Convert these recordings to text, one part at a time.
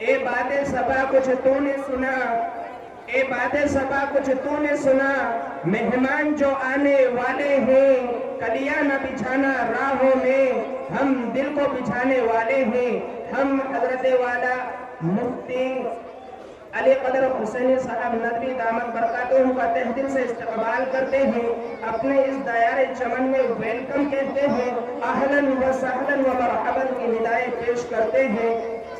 ए बातें सबा कुछ तूने सुना, ए बातें सबा कुछ तूने सुना, मेहमान जो आने वाले हैं, कलियां न बिछाना राहों में, हम दिल को बिछाने वाले हैं। हम हजरत वाला मुफ्ती अली कदर हुसैनी साहब नदवी दामद बरकातुहू का तहे दिल से इस्तकबाल करते हैं, अपने इस दायरे चमन में वेलकम कहते हैं, अहलन व सहलन व मरहबन की निदाएं पेश करते हैं।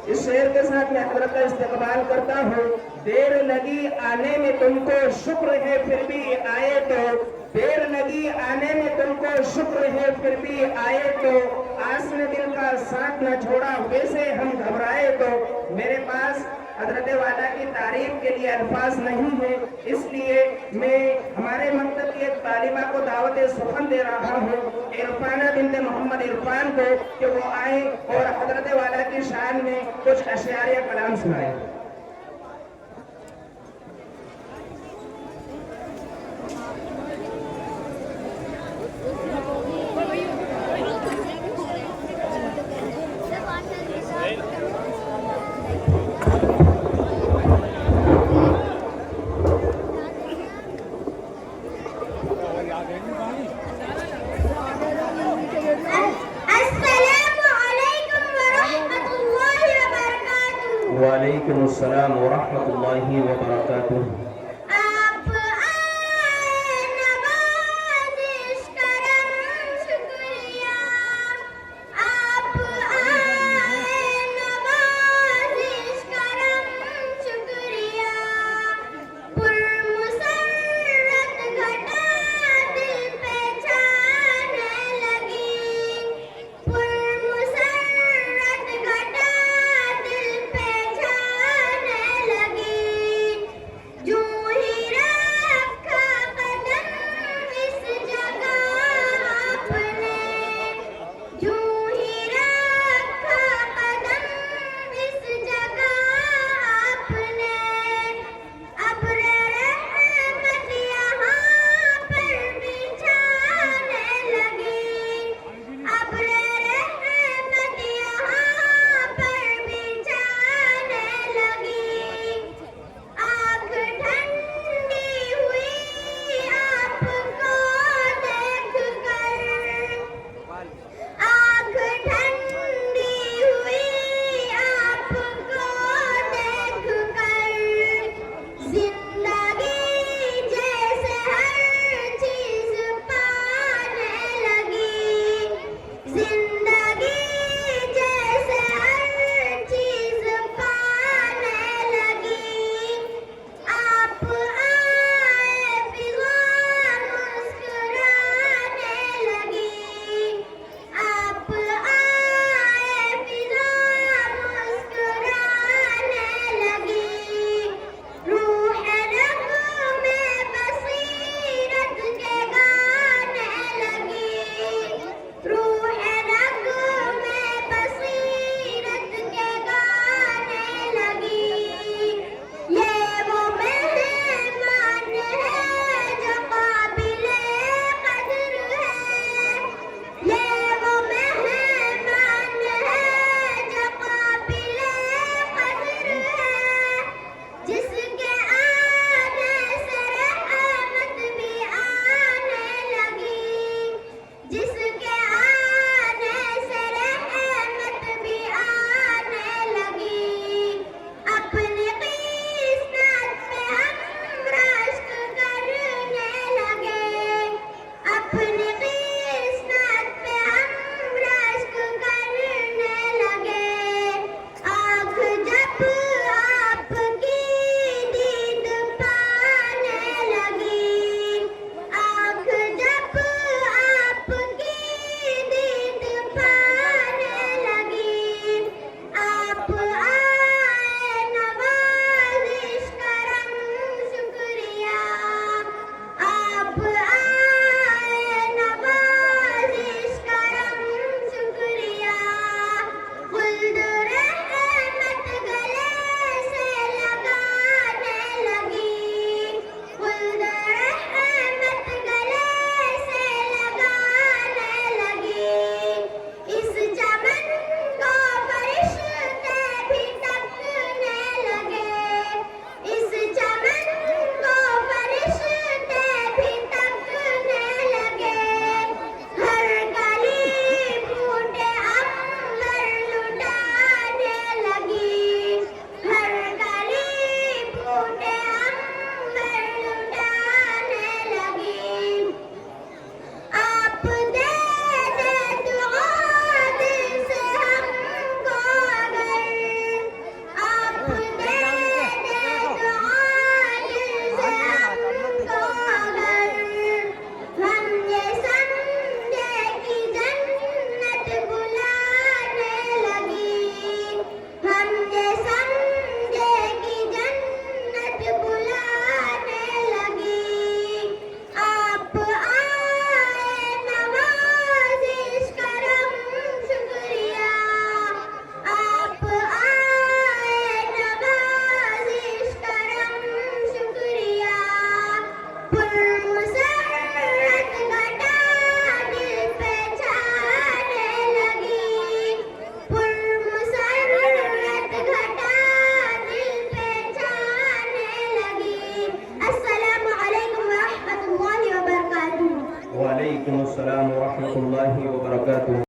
इस शेर के साथ मैं हजरत का इस्तकबाल करता हूँ। देर लगी आने में तुमको शुक्र है फिर भी आए तो, देर लगी आने में तुमको शुक्र है फिर भी आए तो, आस ने दिल का साथ न छोड़ा वैसे हम घबराए तो। मेरे पास हजरत वाला की तारीफ के लिए अल्फाज नहीं है, इसलिए मैं हमारे मकतब की एक तालिबा को दावत सुखन दे रहा हूँ, इरफाना बिन्ते मोहम्मद इरफान को, कि वो आए और हजरत वाला की शान में कुछ अशआर कलाम सुनाए। वालेकुम अस्सलाम व रहमतुल्लाहि व बरकातुहू। जो रहमतुल्लाहि व बरकातुहू।